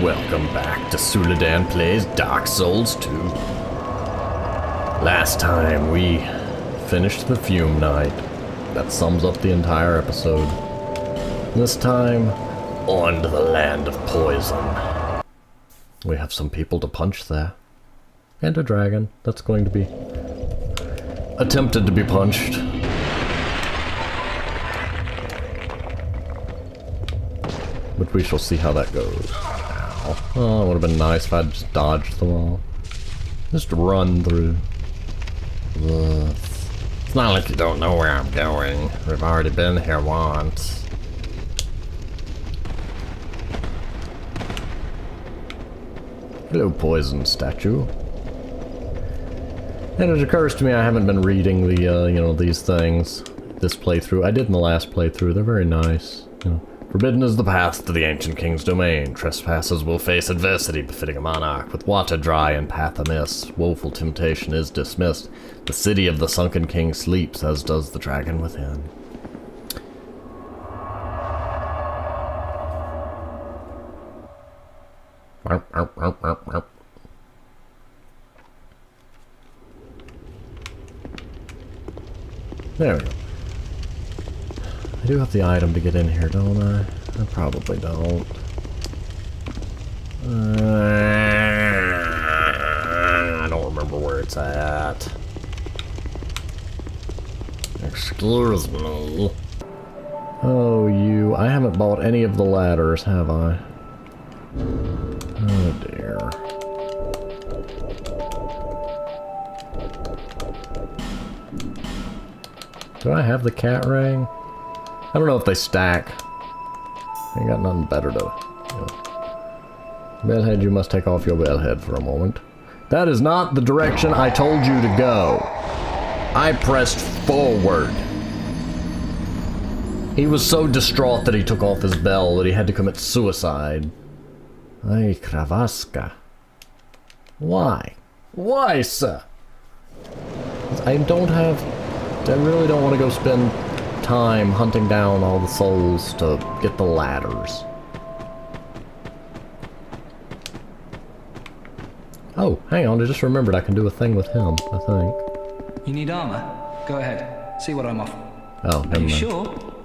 Welcome back to Suladan Plays Dark Souls 2. Last time we finished the Fume Night. That sums up the entire episode. This time, on to the Land of Poison. We have some people to punch there. And a dragon that's going to be attempted to be punched. But we shall see how that goes. Ow. Oh, it would have been nice if I'd just dodged them all. Just run through. Ugh. It's not like you don't know where I'm going. We've already been here once. Hello, poison statue. And it occurs to me I haven't been reading the, you know, these things. This playthrough. I did in the last playthrough. They're very nice. You know. Forbidden is the path to the ancient king's domain. Trespassers will face adversity befitting a monarch. With water dry and path amiss, woeful temptation is dismissed. The city of the Sunken King sleeps, as does the dragon within. There we go. I do have the item to get in here, don't I? I probably don't. I don't remember where it's at. Excuse me. Oh, you. I haven't bought any of the ladders, have I? Oh, dear. Do I have the cat ring? I don't know if they stack. I ain't got nothing better to... You know. Bellhead, you must take off your bellhead for a moment. That is not the direction I told you to go. I pressed forward. He was so distraught that he took off his bell that he had to commit suicide. Ay, Kravaska. Why? Why, sir? I don't have... I really don't want to go spend time hunting down all the souls to get the ladders. Oh, hang on, I just remembered I can do a thing with him, I think. You need armor? Go ahead. See what I'm off. Oh, never mind. Are you sure?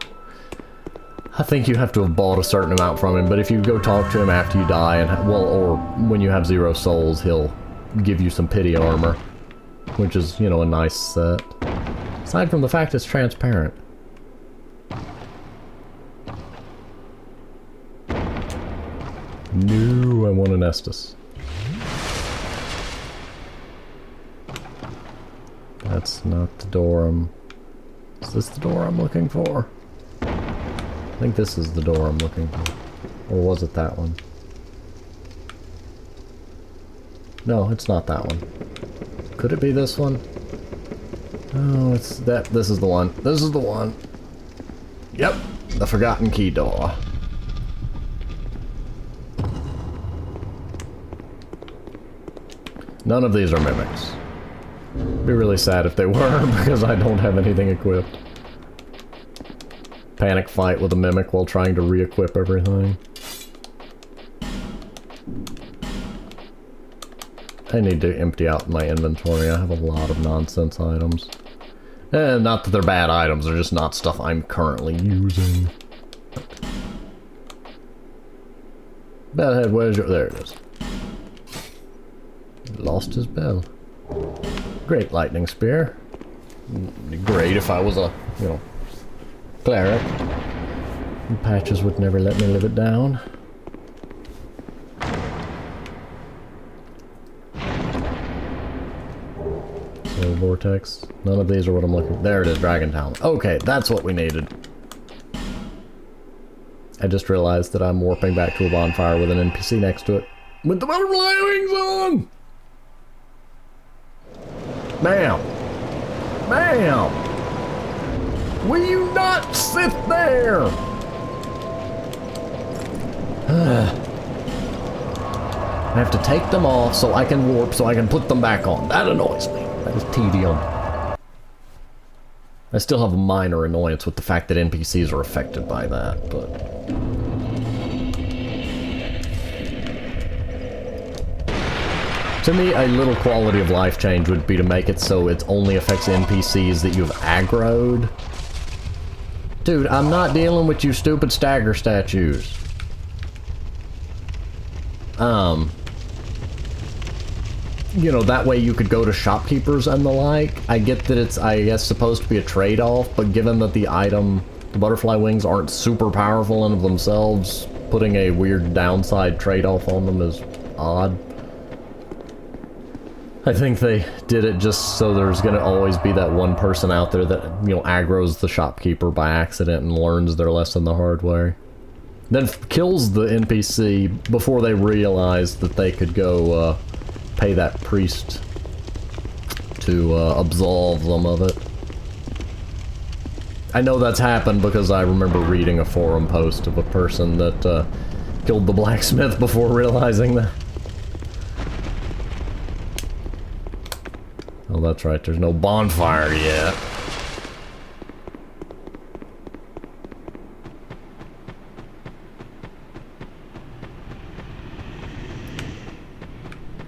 I think you have to have bought a certain amount from him, but if you go talk to him after you die, and well, or when you have 0 souls, he'll give you some pity armor. Which is, you know, a nice set. Aside from the fact it's transparent. No, I want an Estus. That's not the door I'm... Is this the door I'm looking for? I think this is the door I'm looking for. Or was it that one? No, it's not that one. Could it be this one? Oh, it's that. This is the one. This is the one. Yep, the Forgotten Key door. None of these are mimics. Be really sad if they were, because I don't have anything equipped. Panic fight with a mimic while trying to re-equip everything. I need to empty out my inventory. I have a lot of nonsense items. And not that they're bad items, they're just not stuff I'm currently using. Bellhead, where's your... There it is. Lost his bell. Great lightning spear. It'd be great if I was a, you know, cleric. And Patches would never let me live it down. So vortex. None of these are what I'm looking for. There it is, Dragon Talon. Okay, that's what we needed. I just realized that I'm warping back to a bonfire with an NPC next to it. With the butterfly wings on! Bam! Bam! Will you not sit there? I have to take them off so I can warp so I can put them back on. That annoys me. That is tedium. I still have a minor annoyance with the fact that NPCs are affected by that, but... To me, a little quality of life change would be to make it so it only affects NPCs that you've aggroed. Dude, I'm not dealing with you stupid stagger statues. You know, that way you could go to shopkeepers and the like. I get that it's, I guess, supposed to be a trade-off, but given that the butterfly wings aren't super powerful in of themselves, putting a weird downside trade-off on them is odd. I think they did it just so there's gonna always be that one person out there that, you know, aggroes the shopkeeper by accident and learns their lesson the hard way. Then kills the NPC before they realize that they could go, pay that priest to, absolve them of it. I know that's happened because I remember reading a forum post of a person that, killed the blacksmith before realizing that. Oh, that's right, there's no bonfire yet.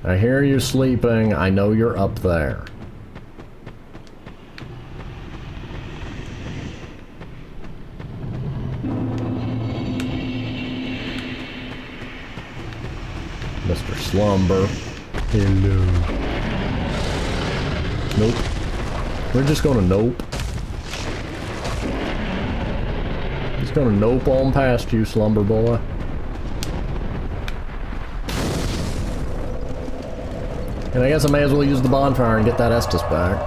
I hear you sleeping, I know you're up there. Mr. Slumber. Hello. Nope. We're just gonna nope. Just gonna nope on past you, Slumber Boy. And I guess I may as well use the bonfire and get that Estus back.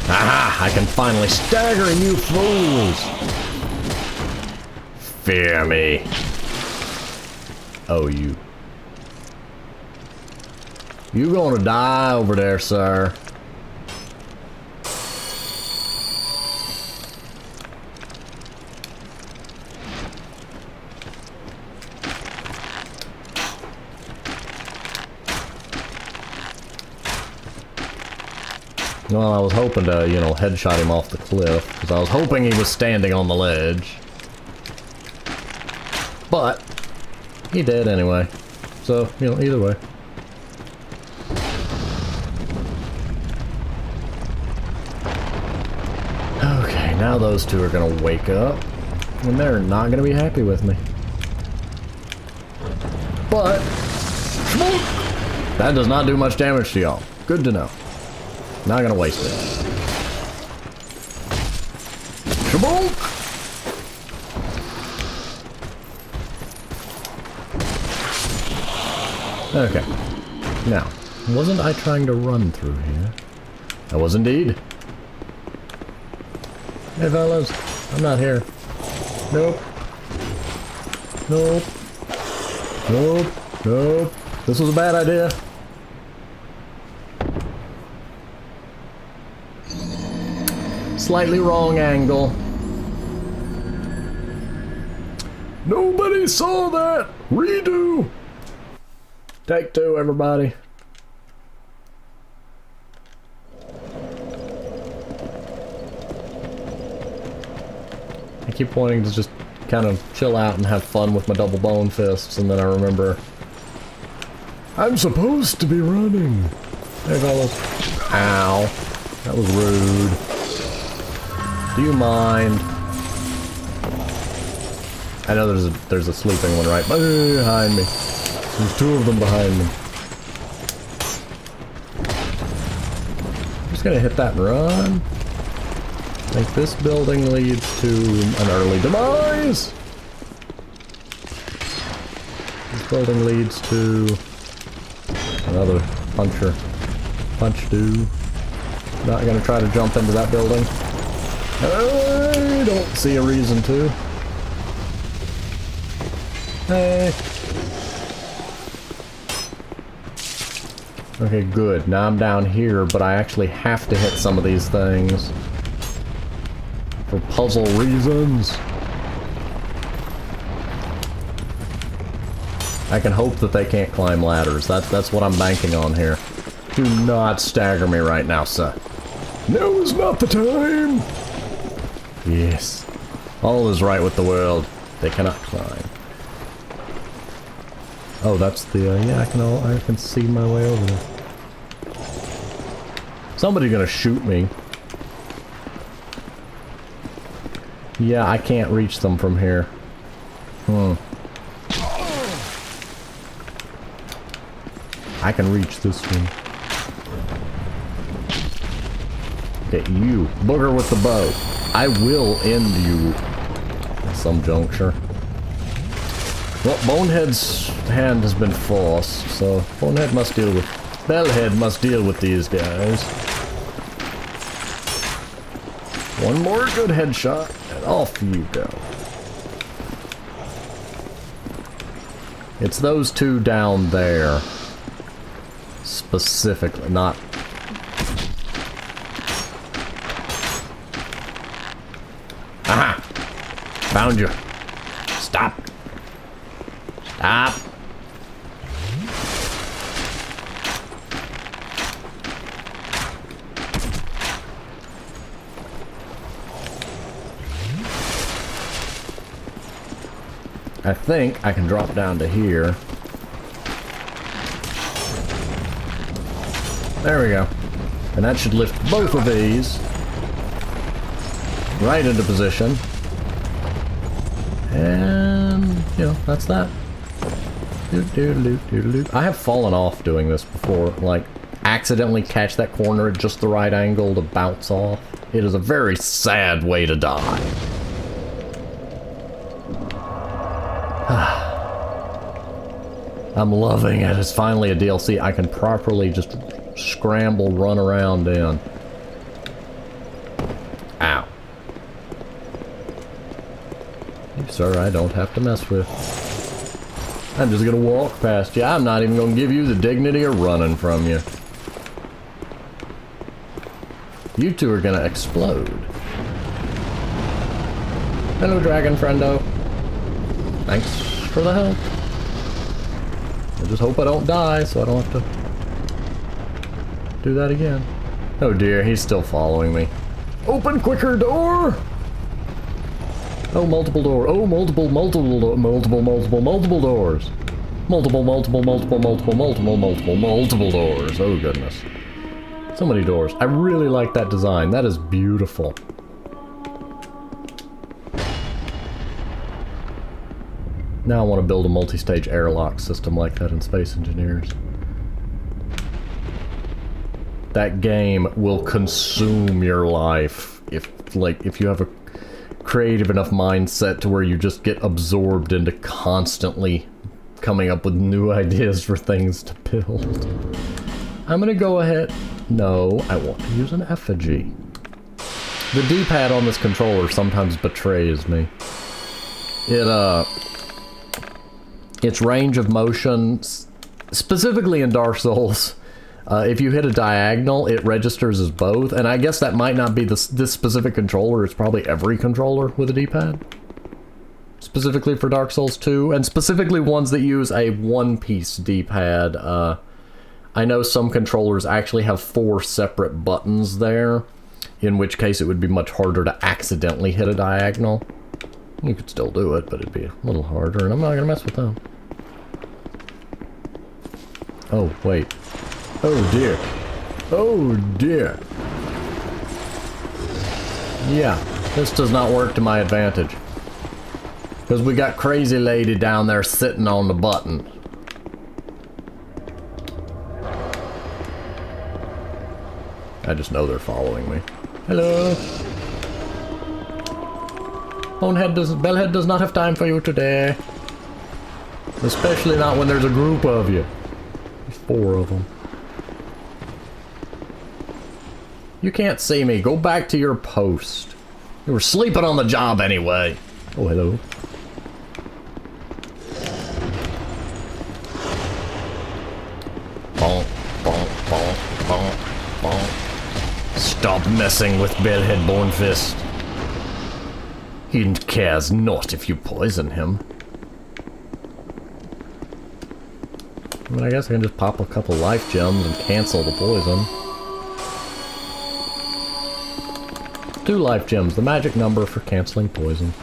Aha! I can finally stagger you fools! Fear me. Oh, you. You gonna die over there, sir. Well, I was hoping to, you know, headshot him off the cliff, because I was hoping he was standing on the ledge. But, he did anyway. So, you know, either way. Okay, now those two are gonna wake up, and they're not gonna be happy with me. But, that does not do much damage to y'all. Good to know. Not gonna waste it. Shaboom! Okay. Now, wasn't I trying to run through here? I was indeed. Hey fellas, I'm not here. Nope. Nope. Nope. Nope. This was a bad idea. Slightly wrong angle. Nobody saw that! Redo! Take two, everybody. I keep wanting to just kind of chill out and have fun with my double bone fists, and then I remember I'm supposed to be running. Hey fellas. Ow. That was rude. Do you mind? I know there's a sleeping one right behind me. There's two of them behind me. I'm just gonna hit that and run. I think this building leads to an early demise. This building leads to another punch do. Not gonna try to jump into that building. I don't see a reason to. Hey. Okay, good. Now I'm down here, but I actually have to hit some of these things. For puzzle reasons. I can hope that they can't climb ladders. That's what I'm banking on here. Do not stagger me right now, sir. Now is not the time! Yes. All is right with the world. They cannot climb. Oh, that's the, yeah, I can see my way over there. Somebody gonna shoot me. Yeah, I can't reach them from here. I can reach this one. Get you. Booger with the bow. I will end you at some juncture. Well, Bonehead's hand has been forced, so Bonehead must deal with... Bellhead must deal with these guys. One more good headshot, and off you go. It's those two down there. Specifically, not... Aha! Found you. Stop. Stop. I think I can drop down to here. There we go. And that should lift both of these right into position. And, you know, that's that. I have fallen off doing this before, like, accidentally catch that corner at just the right angle to bounce off. It is a very sad way to die. I'm loving it. It's finally a DLC I can properly just scramble, run around in. Ow. You, sir, I don't have to mess with. I'm just gonna walk past you. I'm not even gonna give you the dignity of running from you. You two are gonna explode. Hello, dragon friendo. Thanks for the help. I just hope I don't die, so I don't have to do that again. Oh dear, he's still following me. Open quicker, door! Oh, multiple door. Oh, multiple doors. Multiple doors. Oh goodness. So many doors. I really like that design. That is beautiful. Now I want to build a multi-stage airlock system like that in Space Engineers. That game will consume your life if you have a creative enough mindset to where you just get absorbed into constantly coming up with new ideas for things to build. I'm gonna go ahead... No, I want to use an effigy. The D-pad on this controller sometimes betrays me. Its range of motion, specifically in Dark Souls, if you hit a diagonal, it registers as both, and I guess that might not be this specific controller. It's probably every controller with a D-pad. Specifically for Dark Souls 2, and specifically ones that use a one-piece D-pad. I know some controllers actually have 4 separate buttons there, in which case it would be much harder to accidentally hit a diagonal. You could still do it, but it'd be a little harder, and I'm not gonna mess with them. Oh, wait. Oh, dear. Oh, dear. Yeah, this does not work to my advantage. Because we got Crazy Lady down there sitting on the button. I just know they're following me. Hello. Bellhead does not have time for you today. Especially not when there's a group of you. There's 4 of them. You can't see me. Go back to your post. You were sleeping on the job anyway. Oh, hello. Bonk, bonk, bonk, bonk, bonk. Stop messing with Bellhead Bonefist. He cares not if you poison him. I mean, I guess I can just pop a couple life gems and cancel the poison. 2 life gems, the magic number for canceling poison.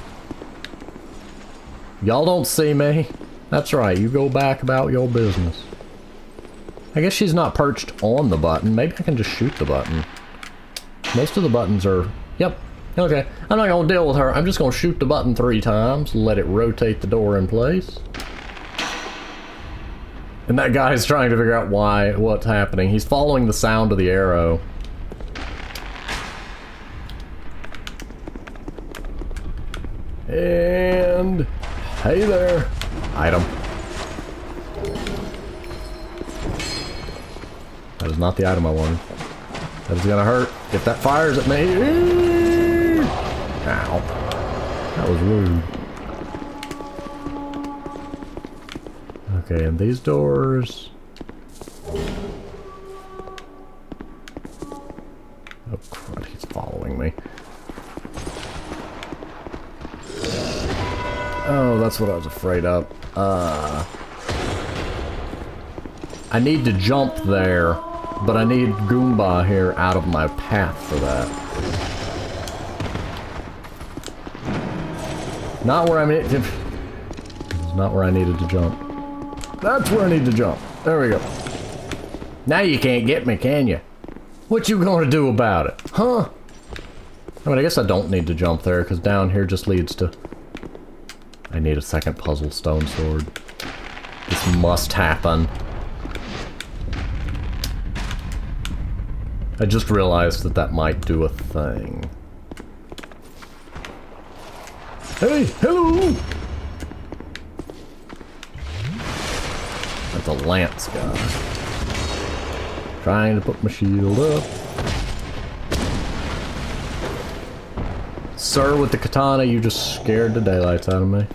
Y'all don't see me? That's right, you go back about your business. I guess she's not perched on the button. Maybe I can just shoot the button. Most of the buttons are... Yep. Okay. I'm not gonna deal with her. I'm just gonna shoot the button 3 times. Let it rotate the door in place. And that guy's trying to figure out what's happening. He's following the sound of the arrow. And... Hey there. Item. That is not the item I wanted. That is gonna hurt if that fires at me. Ow. That was rude. Okay, and these doors... Oh crud, he's following me. Oh, that's what I was afraid of. I need to jump there, but I need Goomba here out of my path for that. Not where I mean. This is not where I needed to jump. That's where I need to jump. There we go. Now you can't get me, can you? What you gonna do about it, huh? I mean, I guess I don't need to jump there, because down here just leads to... I need a second puzzle stone sword. This must happen. I just realized that that might do a thing. Hey, hello! That's a lance guy. Trying to put my shield up. Sir, with the katana, you just scared the daylights out of me.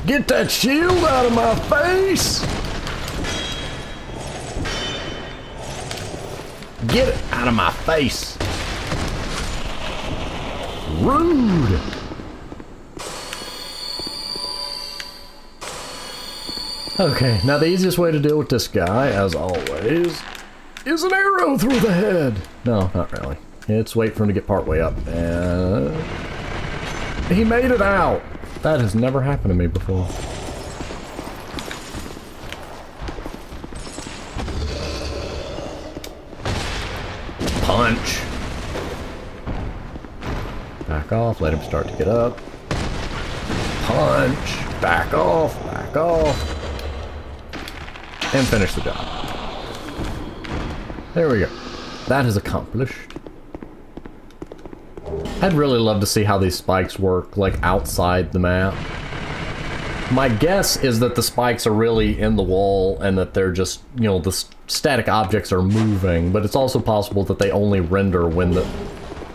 Get that shield out of my face! Get it out of my face! Rude! Okay, now the easiest way to deal with this guy, as always, is an arrow through the head! No, not really. It's wait for him to get partway up, and... He made it out! That has never happened to me before. Punch! Back off, let him start to get up. Punch! Back off, back off. And finish the job. There we go. That is accomplished. I'd really love to see how these spikes work, like, outside the map. My guess is that the spikes are really in the wall and that they're just, you know, the static objects are moving, but it's also possible that they only render when the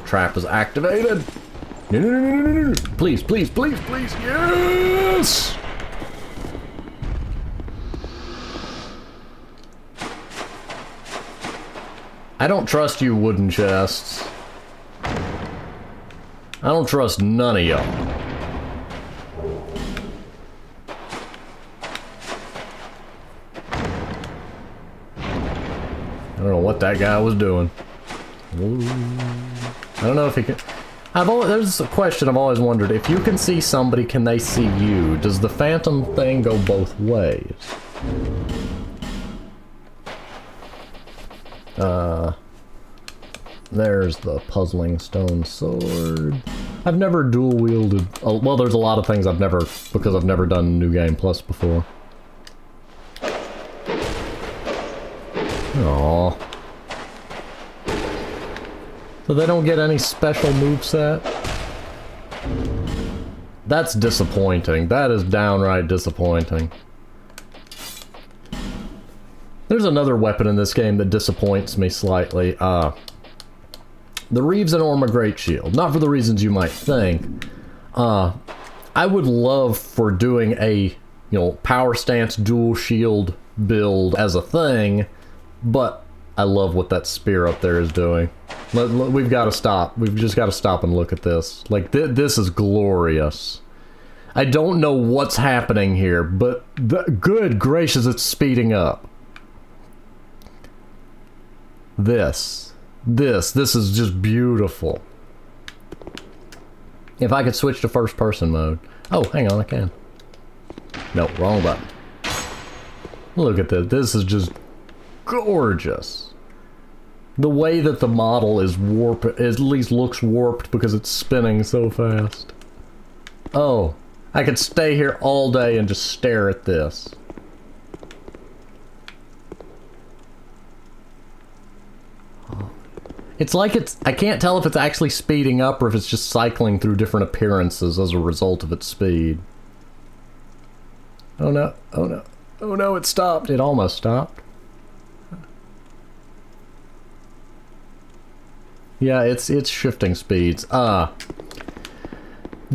trap is activated. No, no, no, no, no, no, no. Please, please, please, please, yes! I don't trust you wooden chests. I don't trust none of y'all. I don't know what that guy was doing. Ooh. I don't know if he can... There's a question I've always wondered. If you can see somebody, can they see you? Does the phantom thing go both ways? There's the puzzling stone sword. I've never dual wielded. Oh, well, there's a lot of things I've never, because I've never done New Game Plus before. Aww. So they don't get any special moveset? That's disappointing. That is downright disappointing. There's another weapon in this game that disappoints me slightly. The Reeves and Orma Great Shield. Not for the reasons you might think. I would love for doing a, you know, power stance dual shield build as a thing, but I love what that spear up there is doing. We've got to stop. We've just got to stop and look at this. Like, this is glorious. I don't know what's happening here, but good gracious, it's speeding up. This is just beautiful. If I could switch to first person mode. Oh, hang on, I can. No, wrong button. Look at this. This is just gorgeous. The way that the model is warped, at least looks warped because it's spinning so fast. Oh, I could stay here all day and just stare at this. It's like I can't tell if it's actually speeding up or if it's just cycling through different appearances as a result of its speed. Oh no, oh no, oh no, it stopped. It almost stopped. Yeah, it's shifting speeds. The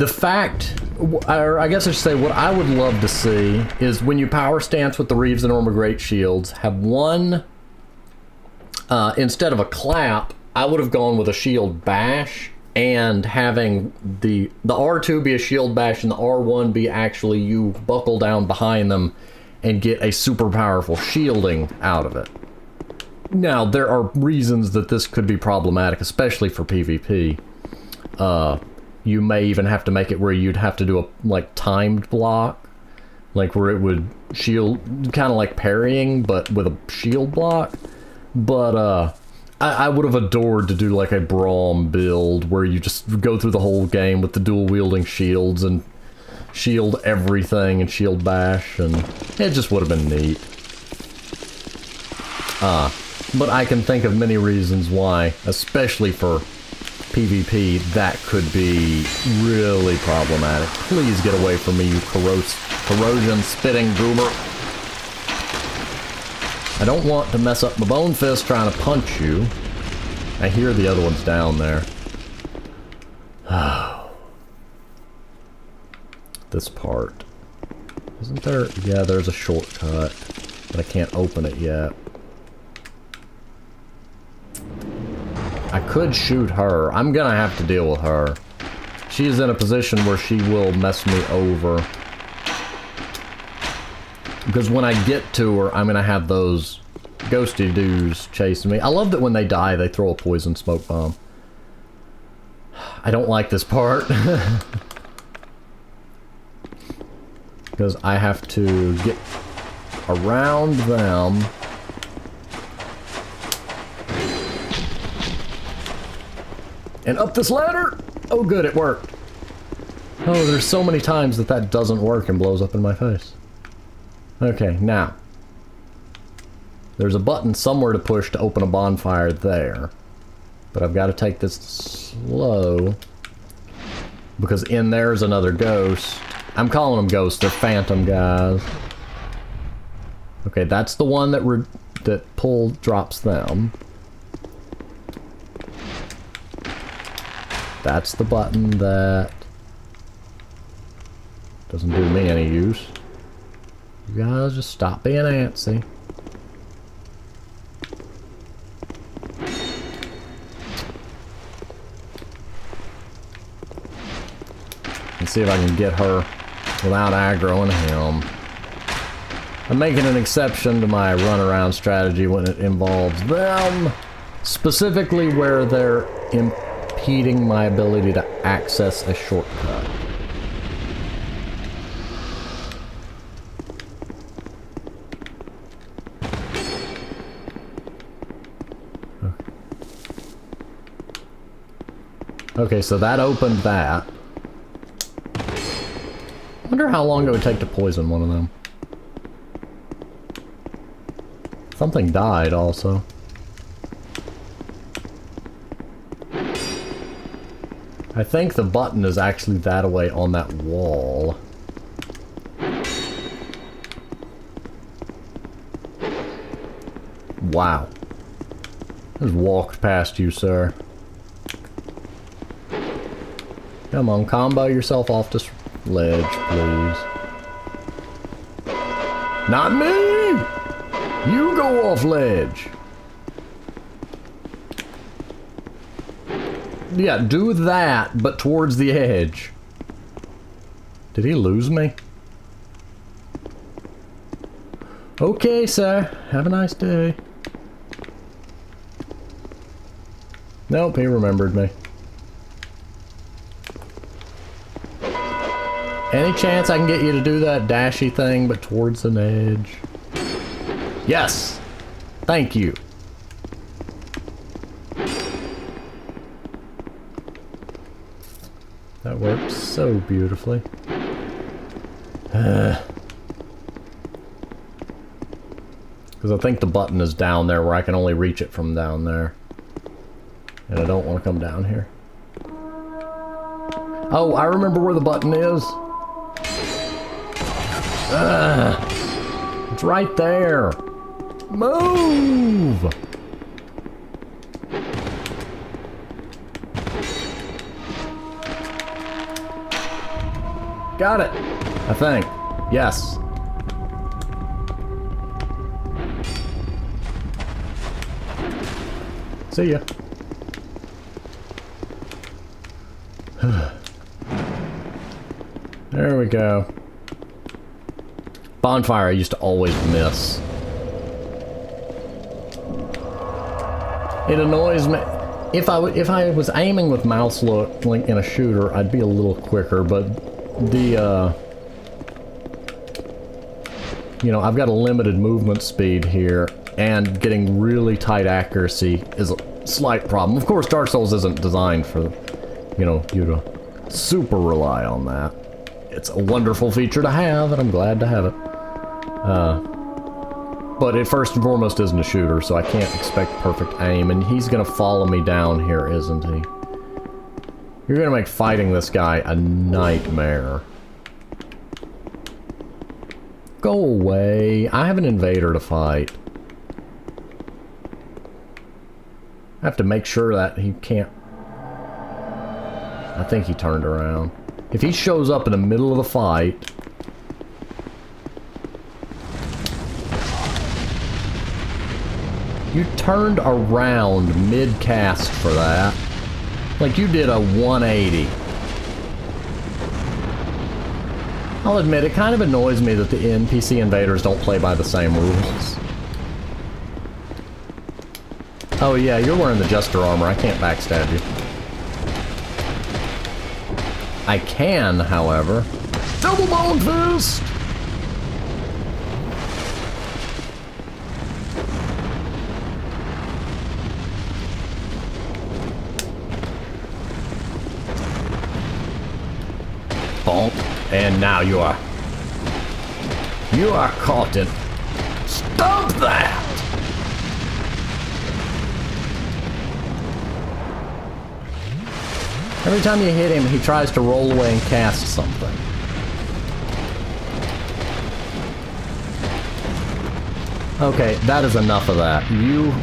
fact, or I guess I should say, what I would love to see is when you power stance with the Reeves and Orma Great Shields, have one, instead of a clap, I would have gone with a shield bash, and having the R2 be a shield bash and the R1 be actually you buckle down behind them and get a super powerful shielding out of it. Now, there are reasons that this could be problematic, especially for PvP. You may even have to make it where you'd have to do a, like, timed block. Like, where it would shield, kind of like parrying, but with a shield block. But, I would have adored to do, like, a Braum build, where you just go through the whole game with the dual-wielding shields, and shield everything, and shield bash, and it just would have been neat. But I can think of many reasons why, especially for PvP, that could be really problematic. Please get away from me, you corrosion-spitting goober. I don't want to mess up my bone fist trying to punch you. I hear the other one's down there. This part. Isn't there? Yeah, there's a shortcut, but I can't open it yet. I could shoot her. I'm gonna have to deal with her. She is in a position where she will mess me over. Because when I get to her, I'm gonna have those ghosty dudes chasing me. I love that when they die, they throw a poison smoke bomb. I don't like this part. Because I have to get around them. And up this ladder! Oh good, it worked. Oh, there's so many times that that doesn't work and blows up in my face. Okay, now. There's a button somewhere to push to open a bonfire there. But I've got to take this slow. Because in there's another ghost. I'm calling them ghosts, they're phantom guys. Okay, that's the one that drops them. That's the button that doesn't do me any use. You guys just stop being antsy. Let's see if I can get her without aggroing him. I'm making an exception to my runaround strategy when it involves them. Specifically where they're impeding my ability to access a shortcut. Okay, so that opened that. I wonder how long it would take to poison one of them. Something died also. I think the button is actually that away on that wall. Wow. Just walked past you, sir. Come on, combo yourself off this ledge, please. Not me! You go off ledge! Yeah, do that, but towards the edge. Did he lose me? Okay, sir. Have a nice day. Nope, he remembered me. Any chance I can get you to do that dashy thing, but towards an edge? Yes! Thank you. That works so beautifully. Because I think the button is down there where I can only reach it from down there. And I don't want to come down here. Oh, I remember where the button is. It's right there. Move! Got it, I think. Yes. See ya. There we go. Bonfire I used to always miss. It annoys me. If I was aiming with mouse look like in a shooter, I'd be a little quicker, but the you know, I've got a limited movement speed here, and getting really tight accuracy is a slight problem. Of course, Dark Souls isn't designed for, you know, you to super rely on that. It's a wonderful feature to have, and I'm glad to have it. But it first and foremost isn't a shooter, so I can't expect perfect aim, and he's gonna follow me down here, isn't he? You're gonna make fighting this guy a nightmare. Go away. I have an invader to fight. I have to make sure that he can't... I think he turned around. If he shows up in the middle of the fight... You turned around mid-cast for that. Like you did a 180. I'll admit, it kind of annoys me that the NPC invaders don't play by the same rules. Oh yeah, you're wearing the Jester armor. I can't backstab you. I can, however. Double bone fist! Bonk. And now you are caught in... Stop that! Every time you hit him, he tries to roll away and cast something. Okay, that is enough of that. You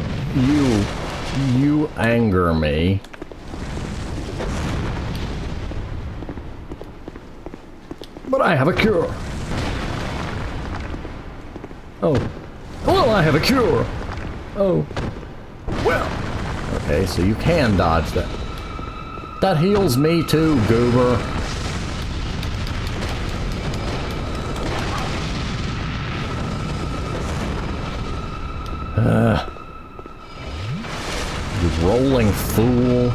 anger me. But I have a cure. Oh. Well, I have a cure. Oh. Well. Okay, so you can dodge that. That heals me too, goober. You rolling fool.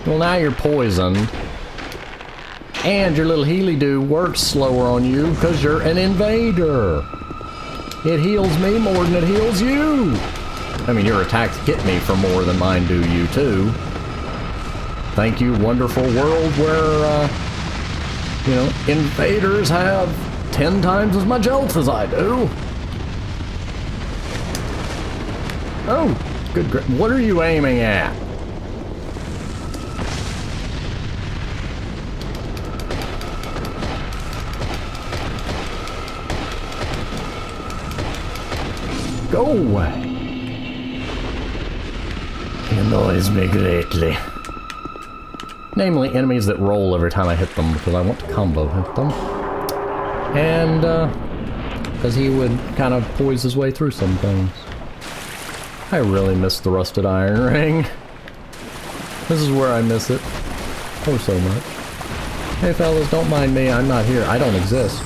Well, now you're poisoned. And your little healy-doo works slower on you because you're an invader. It heals me more than it heals you. I mean, your attacks hit me for more than mine do you, too. Thank you, wonderful world where, you know, invaders have 10 times as much health as I do. Oh, good. What are you aiming at? Go away. It annoys me greatly. Namely, enemies that roll every time I hit them, because I want to combo hit them. And, because he would kind of poise his way through some things. I really miss the rusted iron ring. This is where I miss it. Oh, so much. Hey fellas, don't mind me, I'm not here. I don't exist.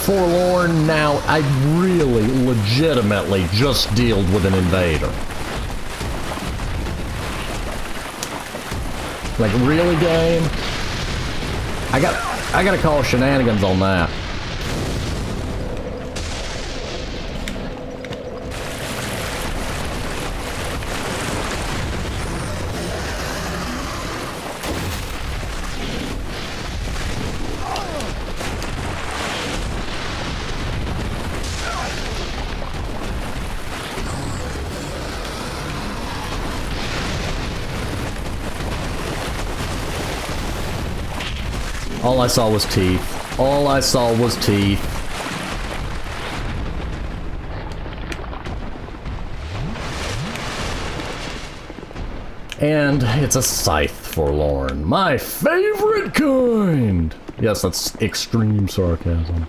Forlorn, now I really legitimately just dealt with an invader. Like, really, game? I gotta call shenanigans on that. All I saw was teeth. All I saw was teeth. And it's a scythe forlorn. My favorite kind! Yes, that's extreme sarcasm.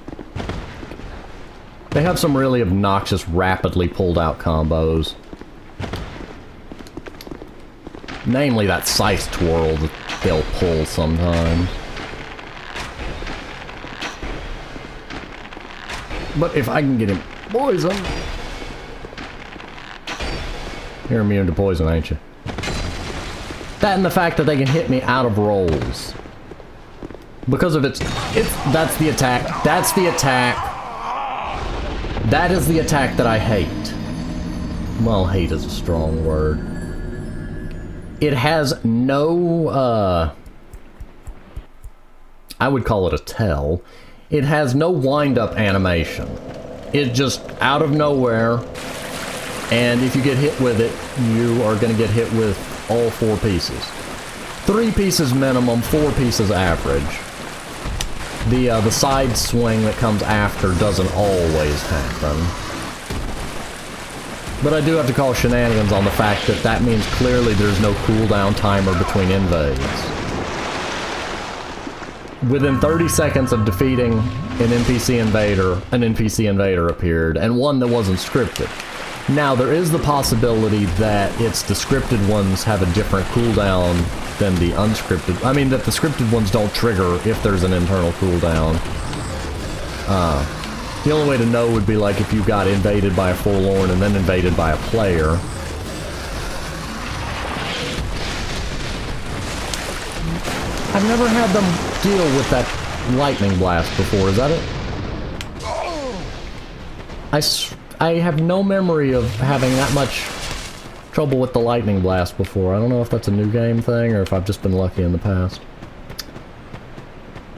They have some really obnoxious, rapidly pulled out combos. Namely that scythe twirl that they'll pull sometimes. But if I can get him poisoned... You're immune to poison, ain't you? That and the fact that they can hit me out of rolls. Because of that's the attack. That's the attack. That is the attack that I hate. Well, hate is a strong word. It has no, I would call it a tell. It has no wind-up animation. It just, out of nowhere, and if you get hit with it, you are going to get hit with all 4 pieces. 3 pieces minimum, 4 pieces average. The side swing that comes after doesn't always happen. But I do have to call shenanigans on the fact that that means clearly there's no cooldown timer between invades. Within 30 seconds of defeating an NPC invader appeared, and one that wasn't scripted. Now, there is the possibility that it's the scripted ones have a different cooldown than the unscripted. I mean, that the scripted ones don't trigger if there's an internal cooldown. The only way to know would be like if you got invaded by a forlorn and then invaded by a player. I've never had them deal with that lightning blast before, is that it? I have no memory of having that much trouble with the lightning blast before. I don't know if that's a new game thing or if I've just been lucky in the past.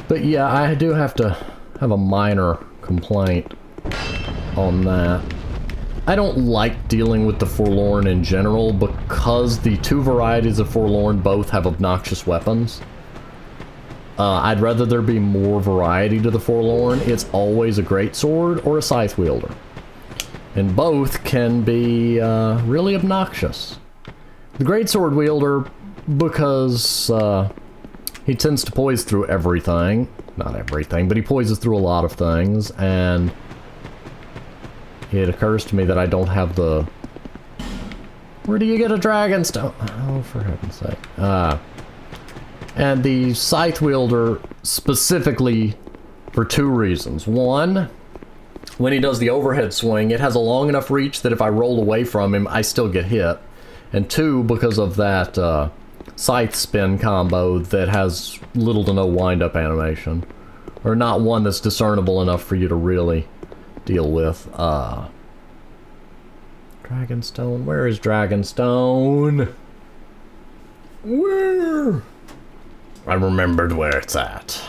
But yeah, I do have to have a minor complaint on that. I don't like dealing with the forlorn in general because the 2 varieties of forlorn both have obnoxious weapons. I'd rather there be more variety to the forlorn. It's always a greatsword or a scythe wielder. And both can be really obnoxious. The greatsword wielder, because he tends to poise through everything. Not everything, but he poises through a lot of things, and it occurs to me that I don't have the... Where do you get a dragon stone? Oh, for heaven's sake. And the scythe wielder specifically for 2 reasons. One, when he does the overhead swing, it has a long enough reach that if I roll away from him, I still get hit. And 2, because of that scythe spin combo that has little to no wind-up animation. Or not one that's discernible enough for you to really deal with. Dragonstone, where is Dragonstone? Where? I remembered where it's at.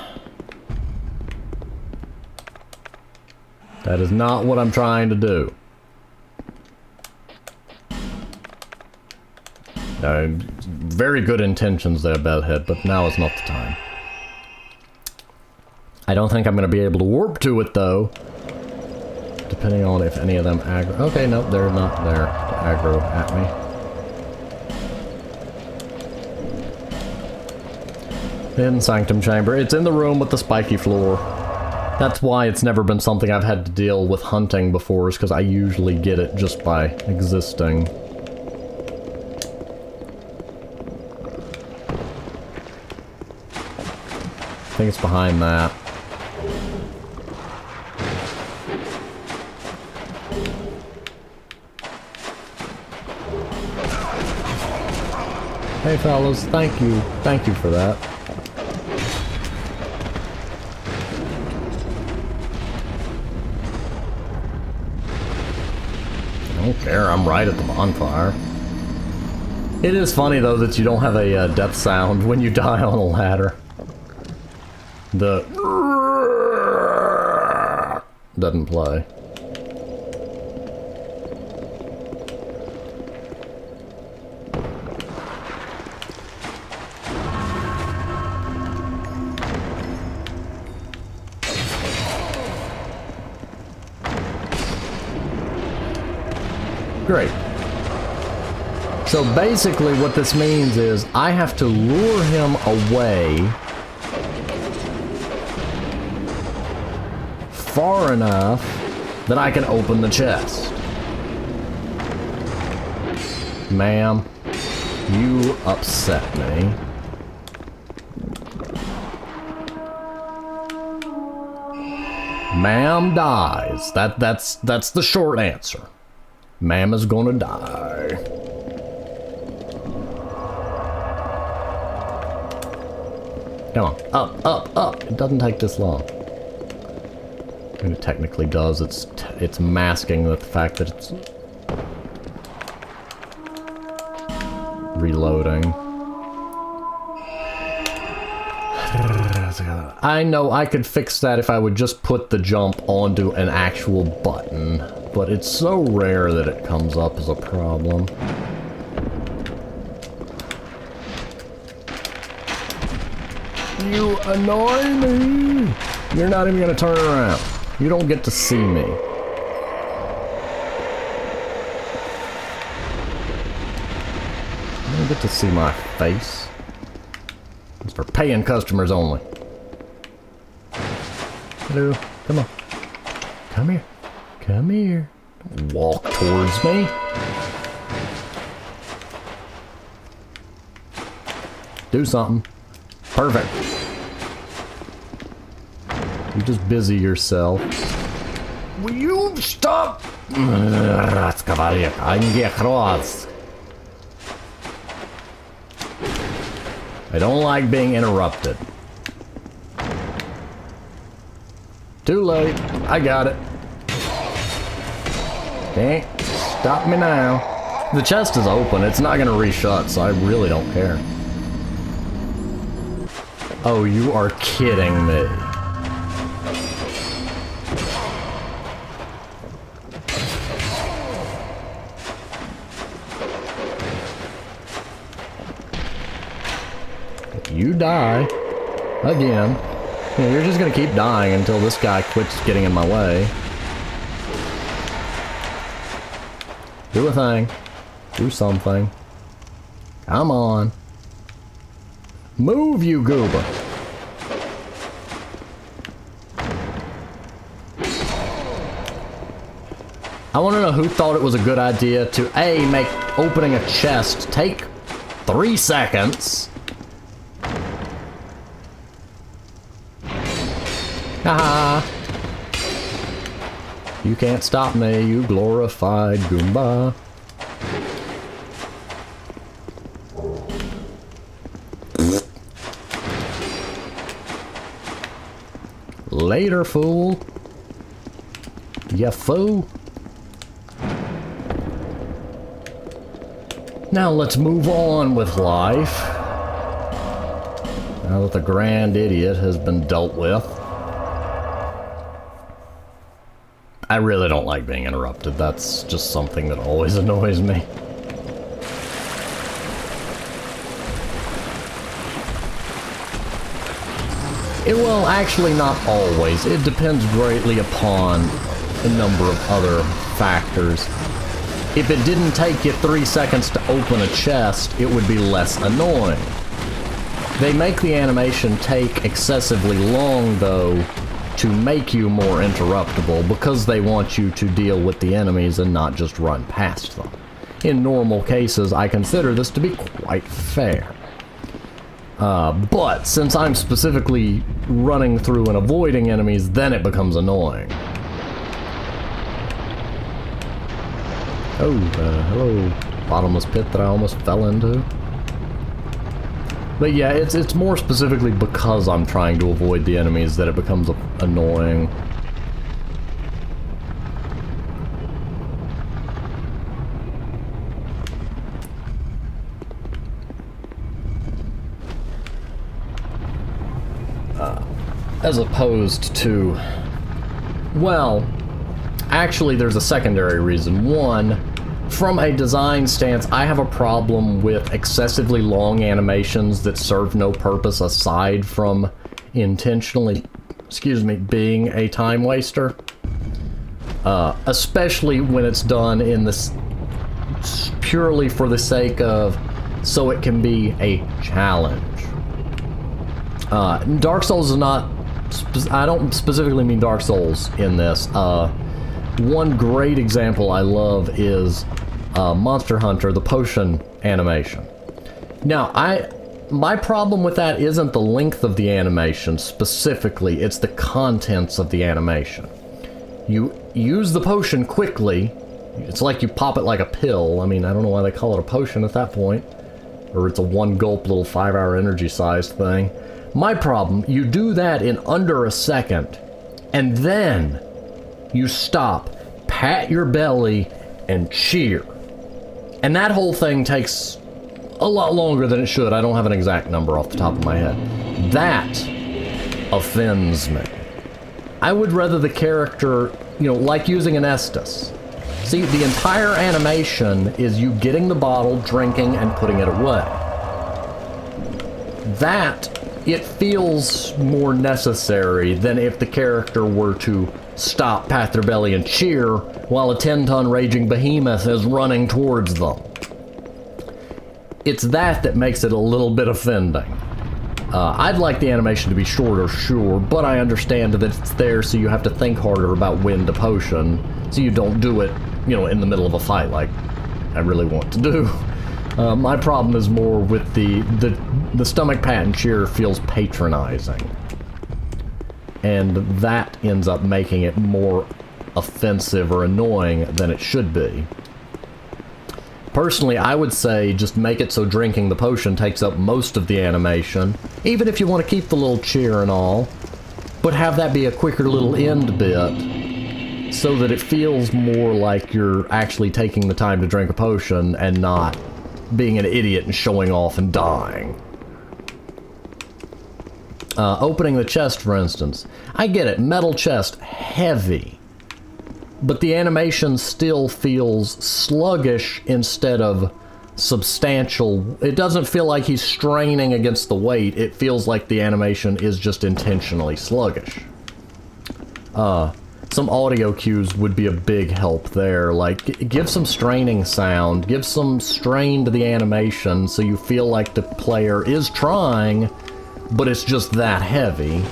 That is not what I'm trying to do. Very good intentions there, Bedhead, but now is not the time. I don't think I'm going to be able to warp to it, though. Depending on if any of them aggro... Okay, no, they're not there to aggro at me. In Sanctum Chamber. It's in the room with the spiky floor. That's why it's never been something I've had to deal with hunting before, is because I usually get it just by existing. think it's behind that. Hey fellas, thank you. Thank you for that. I don't care, I'm right at the bonfire. It is funny though that you don't have a death sound when you die on a ladder. The doesn't play. Great. So basically what this means is I have to lure him away far enough that I can open the chest. Ma'am, you upset me. Ma'am dies. That's the short answer. Ma'am is gonna die. Come on, up, up, up. It doesn't take this long. And it technically does. It's masking the fact that it's reloading. I know I could fix that if I would just put the jump onto an actual button, but it's so rare that it comes up as a problem. You annoy me! You're not even gonna turn around. You don't get to see me. You don't get to see my face. It's for paying customers only. Hello, come on. Come here. Come here. Don't walk towards me. Do something. Perfect. You just busy yourself. Will you stop? I don't like being interrupted. Too late. I got it. Can't stop me now. The chest is open. It's not gonna reshut, so I really don't care. Oh, you are kidding me. If you die again, you're just gonna keep dying until this guy quits getting in my way. Do a thing. Do something. Come on. Move, you goober. I want to know who thought it was a good idea to A, make opening a chest take 3 seconds. Haha. You can't stop me, you glorified Goomba. Later, fool. Ya fool. Now let's move on with life. Now that the grand idiot has been dealt with. I really don't like being interrupted. That's just something that always annoys me. Well, actually not always. It depends greatly upon a number of other factors. If it didn't take you 3 seconds to open a chest, it would be less annoying. They make the animation take excessively long, though, to make you more interruptible because they want you to deal with the enemies and not just run past them. In normal cases, I consider this to be quite fair. But since I'm specifically running through and avoiding enemies, then it becomes annoying. Oh, hello, bottomless pit that I almost fell into. But yeah, it's more specifically because I'm trying to avoid the enemies that it becomes annoying. As opposed to, well, actually there's a secondary reason. One, from a design stance, I have a problem with excessively long animations that serve no purpose aside from intentionally, being a time waster. Especially when it's done in this purely for the sake of, so it can be a challenge. Dark Souls is not, I don't specifically mean Dark Souls in this. One great example I love is Monster Hunter, the potion animation. Now, my problem with that isn't the length of the animation specifically, it's the contents of the animation. You use the potion quickly, it's like you pop it like a pill. I mean, I don't know why they call it a potion at that point. Or it's a one gulp little 5-hour energy sized thing. My problem, you do that in under a second, and then you stop, pat your belly, and cheer. And that whole thing takes a lot longer than it should. I don't have an exact number off the top of my head. That offends me. I would rather the character, like using an Estus. See, the entire animation is you getting the bottle, drinking, and putting it away. That, it feels more necessary than if the character were to stop, pat their belly, and cheer while a 10-ton raging behemoth is running towards them. It's that makes it a little bit offending. I'd like the animation to be shorter, sure, but I understand that it's there so you have to think harder about when to potion, so you don't do it, in the middle of a fight like I really want to do. My problem is more with the stomach pat and cheer feels patronizing. And that ends up making it more offensive or annoying than it should be. Personally, I would say just make it so drinking the potion takes up most of the animation, even if you want to keep the little cheer and all, but have that be a quicker little end bit so that it feels more like you're actually taking the time to drink a potion and not being an idiot and showing off and dying. Opening the chest, for instance. I get it, metal chest, heavy. But the animation still feels sluggish instead of substantial. It doesn't feel like he's straining against the weight. It feels like the animation is just intentionally sluggish. Some audio cues would be a big help there. Like, give some straining sound, give some strain to the animation so you feel like the player is trying, but it's just that heavy.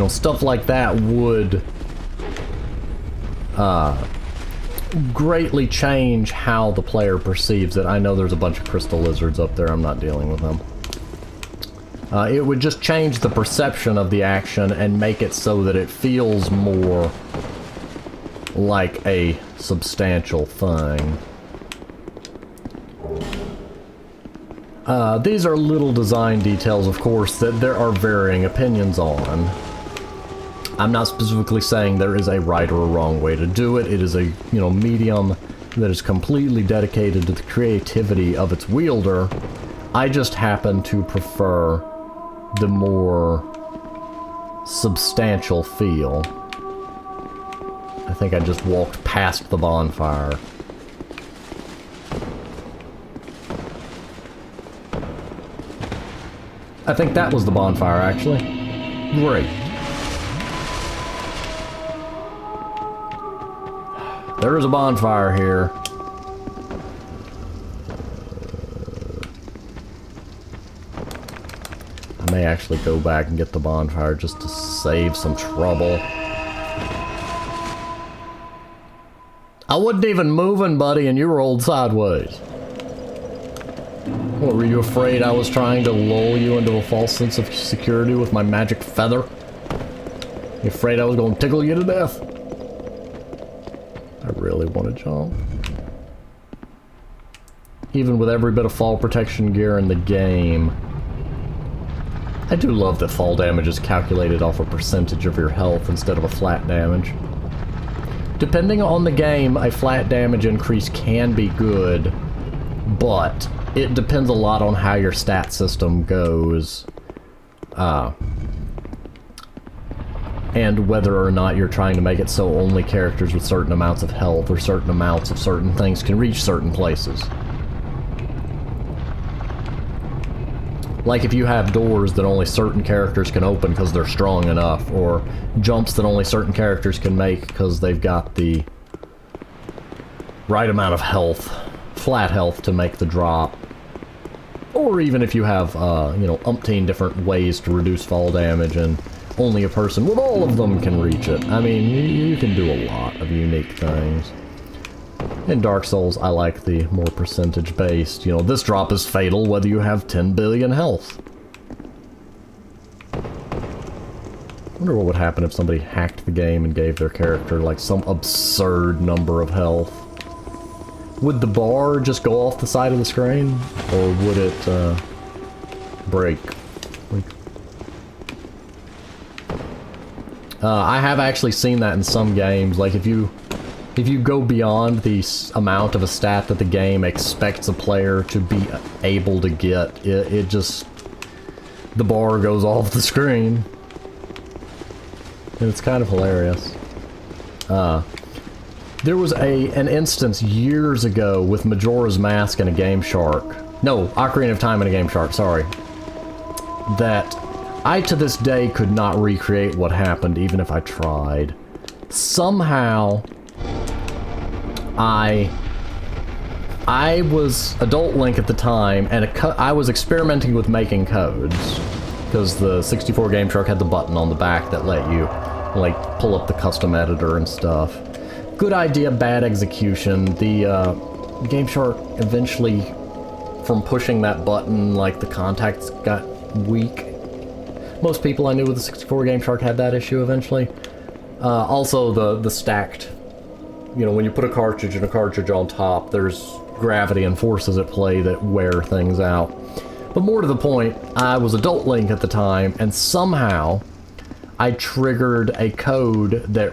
Stuff like that would greatly change how the player perceives it. I know there's a bunch of crystal lizards up there, I'm not dealing with them. It would just change the perception of the action and make it so that it feels more like a substantial thing. These are little design details, of course, that there are varying opinions on. I'm not specifically saying there is a right or a wrong way to do it. It is a, medium that is completely dedicated to the creativity of its wielder. I just happen to prefer the more substantial feel. I think I just walked past the bonfire. I think that was the bonfire, actually. Great. There is a bonfire here. I may actually go back and get the bonfire just to save some trouble. I wasn't even moving, buddy, and you rolled sideways. What, were you afraid I was trying to lull you into a false sense of security with my magic feather? You afraid I was going to tickle you to death? I really want to jump. Even with every bit of fall protection gear in the game. I do love that fall damage is calculated off a percentage of your health instead of a flat damage. Depending on the game, a flat damage increase can be good, but it depends a lot on how your stat system goes. And whether or not you're trying to make it so only characters with certain amounts of health or certain amounts of certain things can reach certain places. Like if you have doors that only certain characters can open because they're strong enough, or jumps that only certain characters can make because they've got the right amount of health, flat health to make the drop. Or even if you have, you know, umpteen different ways to reduce fall damage and only a person with all of them can reach it. I mean, you can do a lot of unique things. In Dark Souls, I like the more percentage-based. You know, this drop is fatal whether you have 10 billion health. I wonder what would happen if somebody hacked the game and gave their character, like, some absurd number of health. Would the bar just go off the side of the screen? Or would it, break? I have actually seen that in some games. Like, if you go beyond the amount of a stat that the game expects a player to be able to get, it just... the bar goes off the screen. And it's kind of hilarious. There was an instance years ago with Majora's Mask and a Game Shark. No, Ocarina of Time and a Game Shark, sorry. That I, to this day, could not recreate what happened, even if I tried. Somehow, I was Adult Link at the time, and I was experimenting with making codes. Because the 64 Game Shark had the button on the back that let you, like, pull up the custom editor and stuff. Good idea, bad execution. The Game Shark eventually, from pushing that button, like, the contacts got weak. Most people I knew with the 64 Game Shark had that issue eventually. Also, the stacked, you know, when you put a cartridge and a cartridge on top, there's gravity and forces at play that wear things out. But more to the point, I was Adult Link at the time, and somehow I triggered a code that,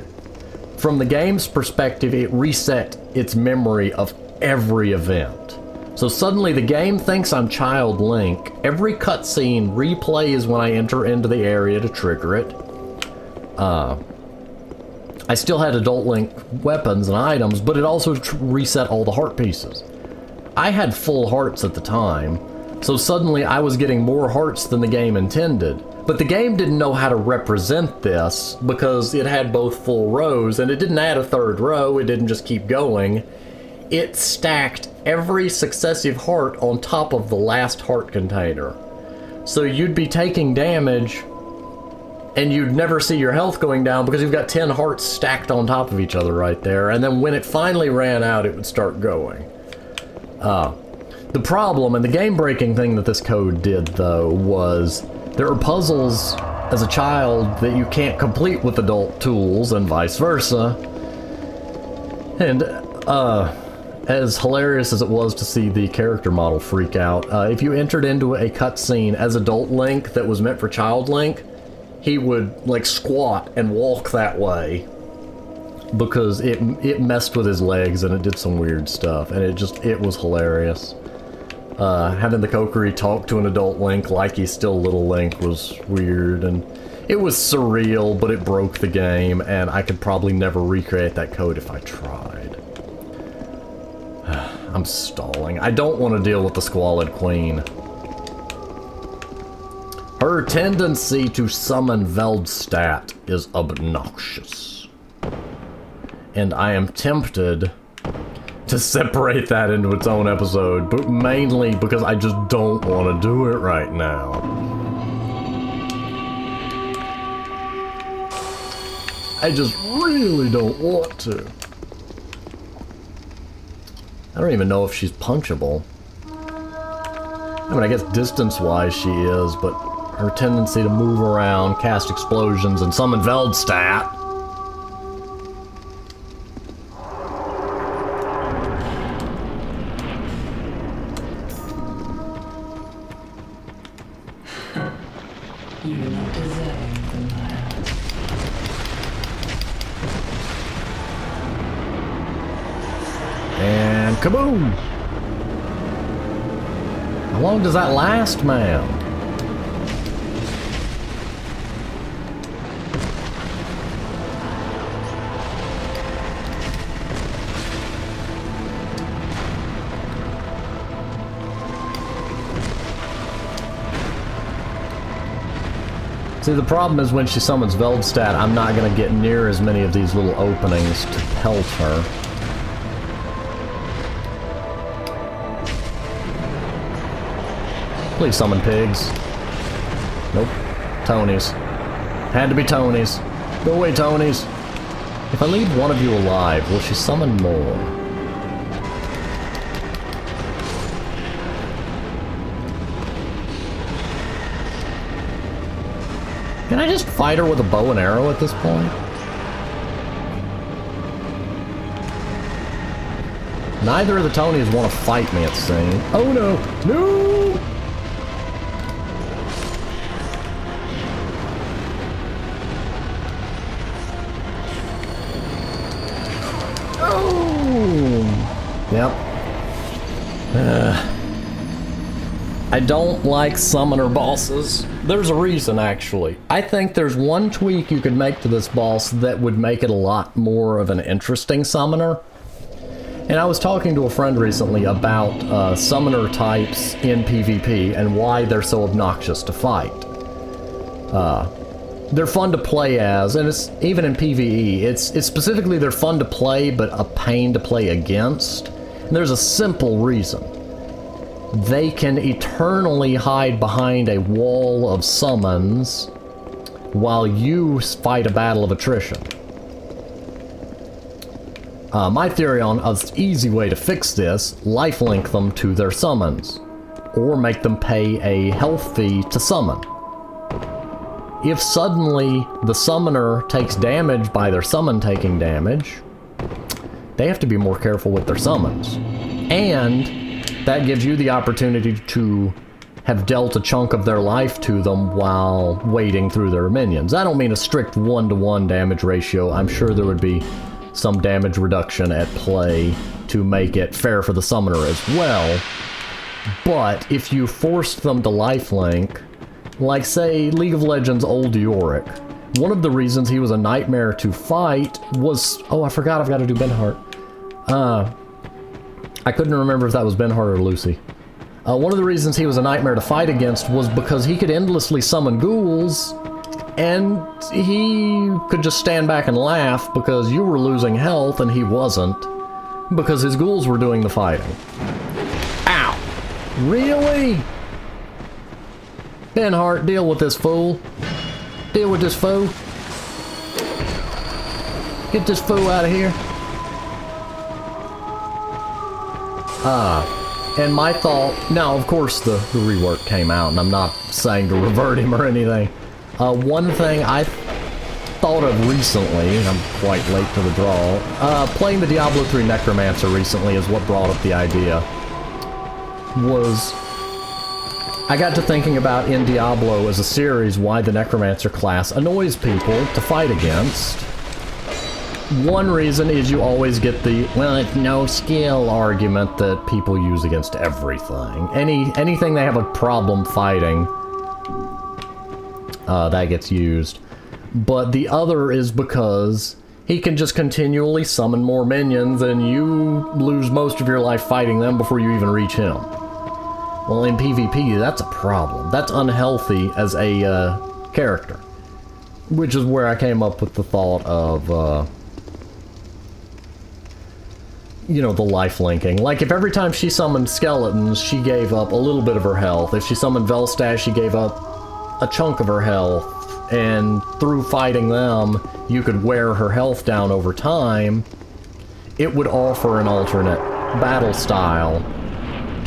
from the game's perspective, it reset its memory of every event. So suddenly the game thinks I'm Child Link. Every cutscene replays when I enter into the area to trigger it. I still had Adult Link weapons and items, but it also reset all the heart pieces. I had full hearts at the time, so suddenly I was getting more hearts than the game intended. But the game didn't know how to represent this because it had both full rows, and it didn't add a third row, it didn't just keep going. It stacked every successive heart on top of the last heart container. So you'd be taking damage, and you'd never see your health going down because you've got 10 hearts stacked on top of each other right there, and then when it finally ran out, it would start going. The problem, and the game-breaking thing that this code did, though, was there are puzzles as a child that you can't complete with adult tools, and vice versa. And, as hilarious as it was to see the character model freak out, if you entered into a cutscene as Adult Link that was meant for Child Link, he would, like, squat and walk that way because it messed with his legs and it did some weird stuff, and it was hilarious. Having the Kokiri talk to an Adult Link like he's still Little Link was weird, and it was surreal, but it broke the game, and I could probably never recreate that code if I tried. I'm stalling. I don't want to deal with the Squalid Queen. Her tendency to summon Veldstat is obnoxious. And I am tempted to separate that into its own episode, but mainly because I just don't want to do it right now. I just really don't want to. I don't even know if she's punchable. I mean, I guess distance-wise she is, but her tendency to move around, cast explosions, and summon Veldstadt. You do not deserve the miles. And kaboom! How long does that last, man? See, the problem is when she summons Veldstadt, I'm not going to get near as many of these little openings to pelt her. Please summon pigs. Nope. Tonys. Had to be Tonys. Go away, Tonys. If I leave one of you alive, will she summon more? Can I just fight her with a bow and arrow at this point? Neither of the Tonys want to fight me, it seems. Oh no! No! Yep. I don't like summoner bosses. There's a reason, actually. I think there's one tweak you could make to this boss that would make it a lot more of an interesting summoner. And I was talking to a friend recently about summoner types in PvP and why they're so obnoxious to fight. They're fun to play as, and it's even in PvE. It's specifically they're fun to play, but a pain to play against. And there's a simple reason. They can eternally hide behind a wall of summons while you fight a battle of attrition. My theory on an easy way to fix this, lifelink them to their summons, or make them pay a health fee to summon. If suddenly the summoner takes damage by their summon taking damage, they have to be more careful with their summons. And that gives you the opportunity to have dealt a chunk of their life to them while waiting through their minions. I don't mean a strict 1-to-1 damage ratio. I'm sure there would be some damage reduction at play to make it fair for the summoner as well. But if you forced them to lifelink, like say League of Legends Old Yorick, one of the reasons he was a nightmare to fight was... Oh, I forgot I've got to do Benhart. I couldn't remember if that was Benhart or Lucy. One of the reasons he was a nightmare to fight against was because he could endlessly summon ghouls, and he could just stand back and laugh because you were losing health and he wasn't, because his ghouls were doing the fighting. Ow! Really? Benhart, deal with this fool. Deal with this fool. Get this fool out of here. And my thought, now of course the rework came out, and I'm not saying to revert him or anything. One thing I thought of recently, and I'm quite late to the draw, playing the Diablo 3 Necromancer recently is what brought up the idea. Was, I got to thinking about in Diablo as a series why the Necromancer class annoys people to fight against. One reason is you always get the, well, it's no skill argument that people use against everything. Anything they have a problem fighting, that gets used. But the other is because he can just continually summon more minions and you lose most of your life fighting them before you even reach him. Well, in PvP, that's a problem. That's unhealthy as a character. Which is where I came up with the thought of, you know, the life linking. Like, if every time she summoned skeletons, she gave up a little bit of her health. If she summoned Veldstadt, she gave up a chunk of her health. And through fighting them, you could wear her health down over time. It would offer an alternate battle style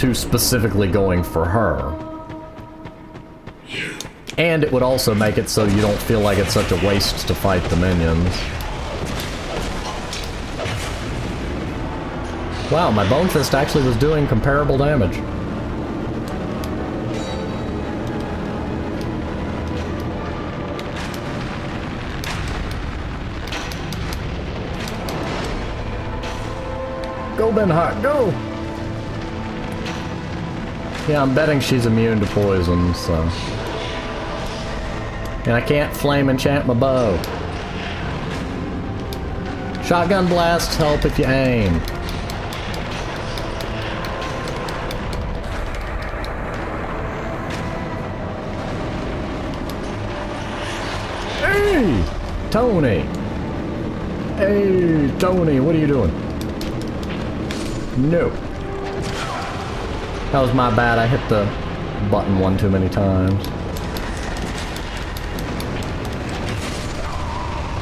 to specifically going for her. And it would also make it so you don't feel like it's such a waste to fight the minions. Wow, my Bone Fist actually was doing comparable damage. Go, Benhart, go! Yeah, I'm betting she's immune to poison, so... And I can't flame enchant my bow. Shotgun blasts help if you aim. Hey! Tony! Hey, Tony, what are you doing? No. That was my bad, I hit the button one too many times.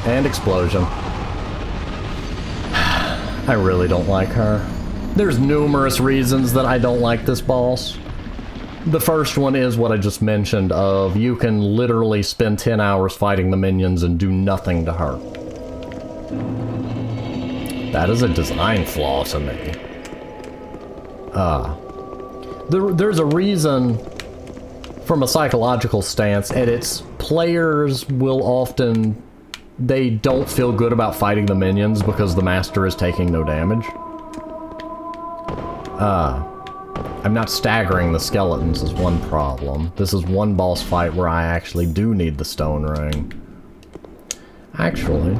And explosion. I really don't like her. There's numerous reasons that I don't like this boss. The first one is what I just mentioned of you can literally spend 10 hours fighting the minions and do nothing to her. That is a design flaw to me. There's a reason from a psychological stance, and it's players will often, they don't feel good about fighting the minions because the master is taking no damage. I'm not staggering the skeletons is one problem. This is one boss fight where I actually do need the stone ring. Actually,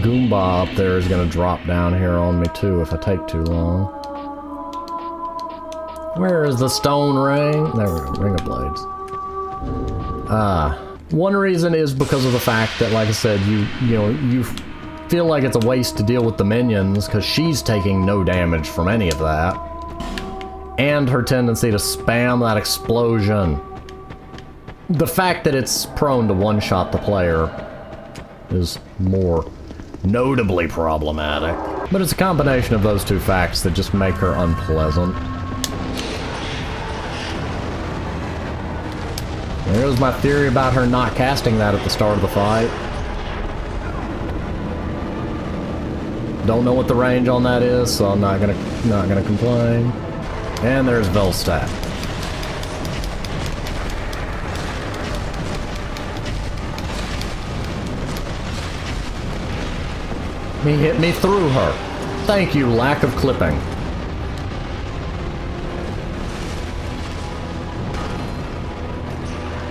Goomba up there is going to drop down here on me too if I take too long. Where is the stone ring? There we go, ring of blades. One reason is because of the fact that, like I said, you feel like it's a waste to deal with the minions because she's taking no damage from any of that. And her tendency to spam that explosion. The fact that it's prone to one-shot the player is more notably problematic. But it's a combination of those two facts that just make her unpleasant. There goes my theory about her not casting that at the start of the fight. Don't know what the range on that is, so I'm not gonna complain. And there's Velstadt. He hit me through her. Thank you, lack of clipping.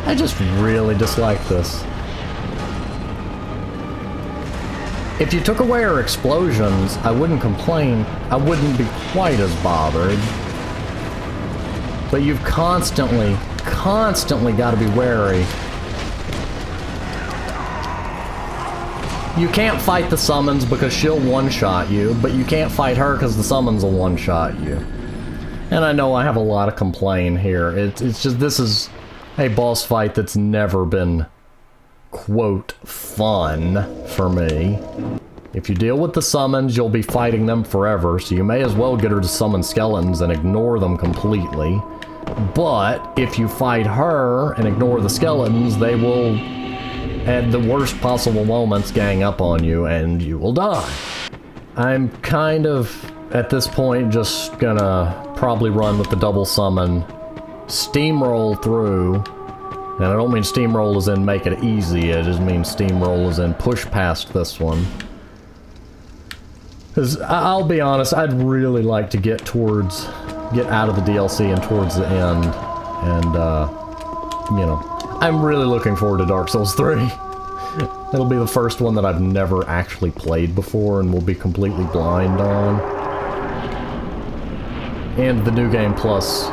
I just really dislike this. If you took away her explosions, I wouldn't complain. I wouldn't be quite as bothered. But you've constantly got to be wary. You can't fight the summons because she'll one-shot you, but you can't fight her because the summons will one-shot you. And I know I have a lot of complaint here. It's just, this is a boss fight that's never been, quote, fun for me. If you deal with the summons, you'll be fighting them forever, so you may as well get her to summon skeletons and ignore them completely. But if you fight her and ignore the skeletons, they will, at the worst possible moments, gang up on you and you will die. I'm kind of, at this point, just gonna probably run with the double summon, steamroll through, and I don't mean steamroll as in make it easy, I just mean steamroll as in push past this one. Because I'll be honest, I'd really like to get out of the DLC and towards the end, and you know, I'm really looking forward to Dark Souls 3. It'll be the first one that I've never actually played before and will be completely blind on. And the New Game Plus,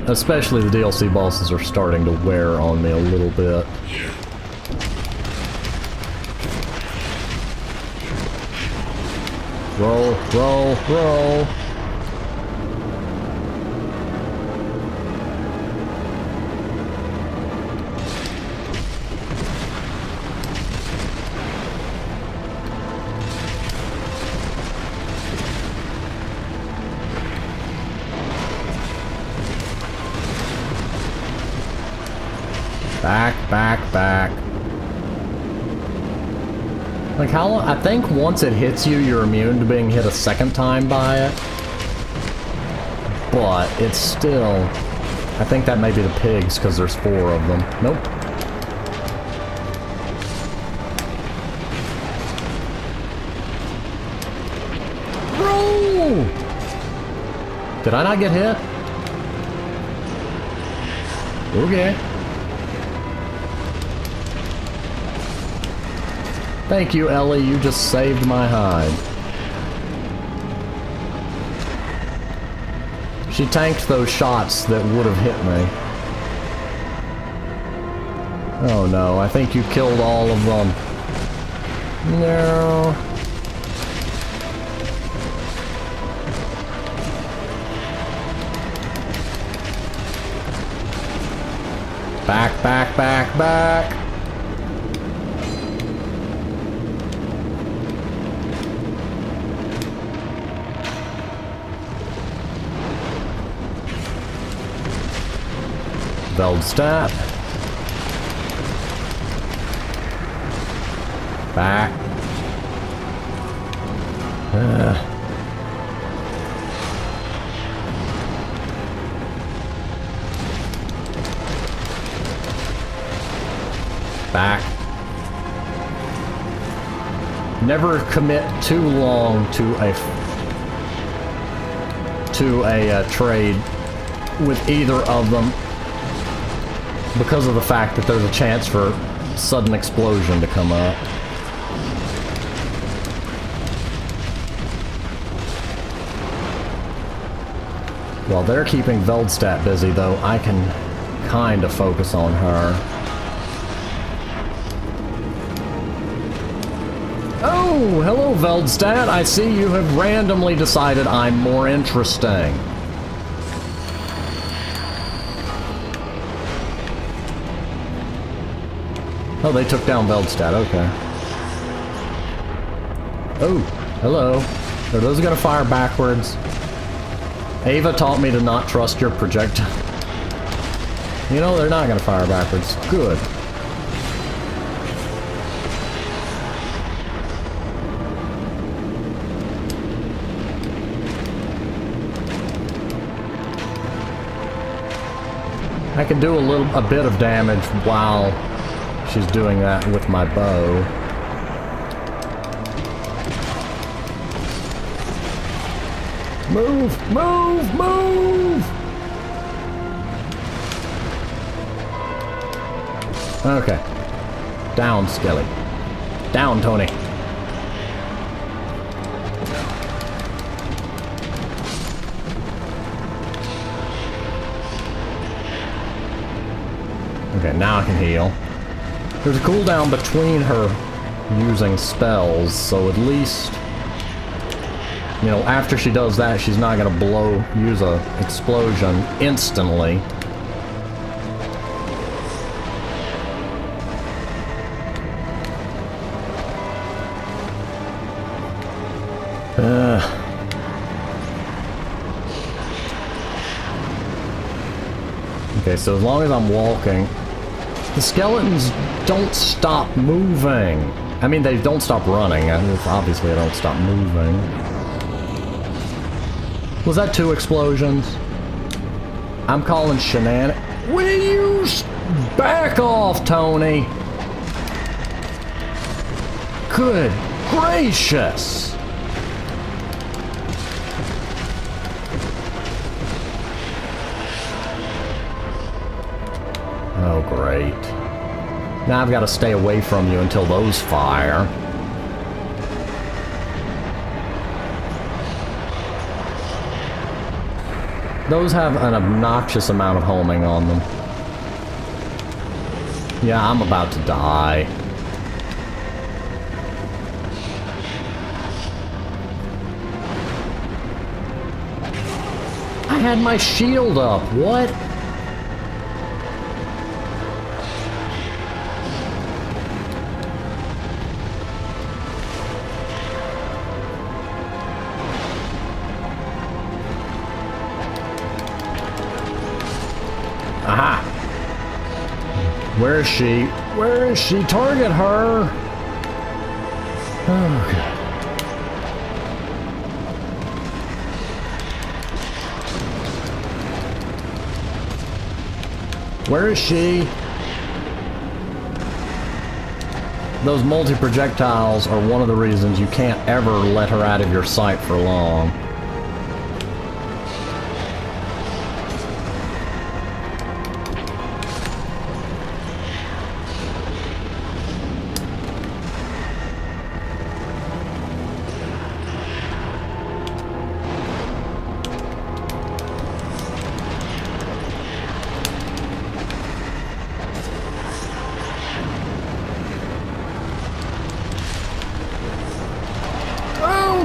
especially the DLC bosses, are starting to wear on me a little bit. Roll, roll, roll. Back, back, back. Like how long? I think once it hits you, you're immune to being hit a second time by it. But it's still... I think that may be the pigs, because there's 4 of them. Nope. Bro! Did I not get hit? Okay. Thank you, Ellie. You just saved my hide. She tanked those shots that would have hit me. Oh no, I think you killed all of them. No. Back, back, back, back. Veldstadt. Back. Back. Never commit too long to a trade with either of them, because of the fact that there's a chance for sudden explosion to come up. While they're keeping Veldstadt busy, though, I can kind of focus on her. Oh, hello, Veldstadt. I see you have randomly decided I'm more interesting. Oh, they took down Veldstadt, okay. Oh, hello. Are those gonna fire backwards? Ava taught me to not trust your projectile. You know, they're not gonna fire backwards. Good. I can do a bit of damage while she's doing that with my bow. Move! Move! Move! Okay. Down, Skelly. Down, Tony. Okay, now I can heal. There's a cooldown between her using spells, so at least, you know, after she does that, she's not gonna use a explosion instantly. Okay, so as long as I'm walking, the skeletons don't stop moving. I mean, they don't stop running. Obviously, they don't stop moving. Was that 2 explosions? I'm calling shenanigans. Will you back off, Tony? Good gracious! Oh, great. Now I've got to stay away from you until those fire. Those have an obnoxious amount of homing on them. Yeah, I'm about to die. I had my shield up. What? Aha! Where is she? Where is she? Target her! Oh, God. Where is she? Those multi-projectiles are one of the reasons you can't ever let her out of your sight for long.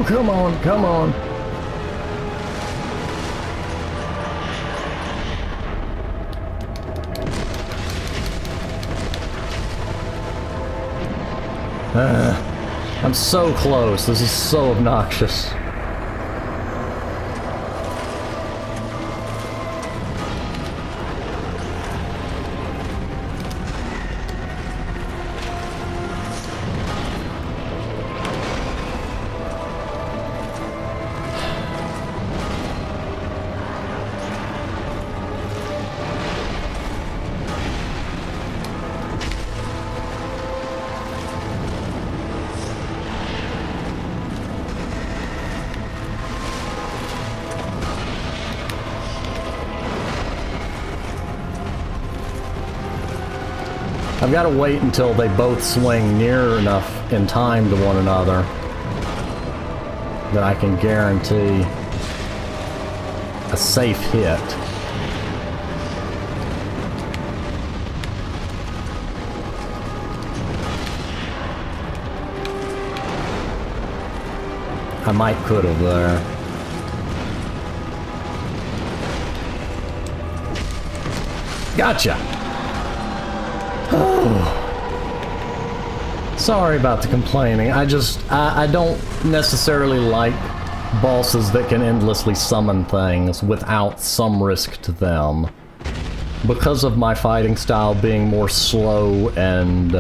Come on, come on. I'm so close. This is so obnoxious. I've got to wait until they both swing near enough in time to one another that I can guarantee a safe hit. I might could have there. Gotcha! Sorry about the complaining. I don't necessarily like bosses that can endlessly summon things without some risk to them. Because of my fighting style being more slow and,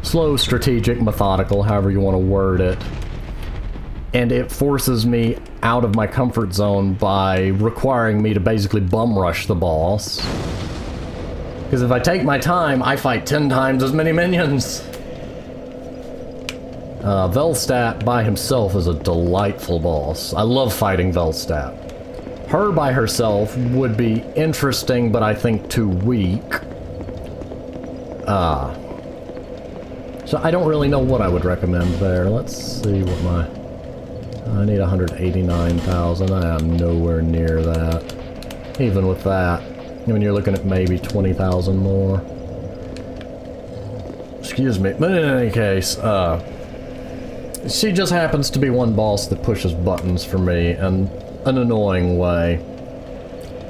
slow, strategic, methodical, however you want to word it. And it forces me out of my comfort zone by requiring me to basically bum rush the boss. Because if I take my time, I fight 10 times as many minions. Velstadt by himself is a delightful boss. I love fighting Velstadt. Her by herself would be interesting, but I think too weak. So I don't really know what I would recommend there. Let's see what my... I need 189,000. I am nowhere near that. Even with that. When you're looking at maybe 20,000 more. Excuse me. But in any case, she just happens to be one boss that pushes buttons for me in an annoying way.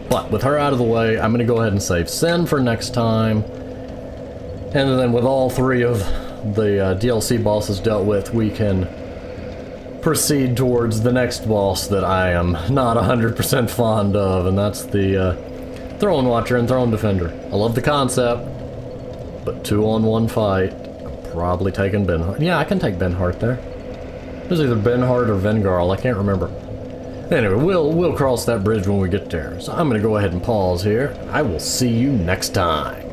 But with her out of the way, I'm going to go ahead and save Sin for next time. And then with all three of the DLC bosses dealt with, we can proceed towards the next boss that I am not 100% fond of, and that's the Throne Watcher and Throne Defender. I love the concept, but 2-on-1 fight, I'm probably taking Benhart. Yeah, I can take Benhart there. It was either Benhart or Vengarl, I can't remember. Anyway, we'll cross that bridge when we get there. So I'm gonna go ahead and pause here. I will see you next time.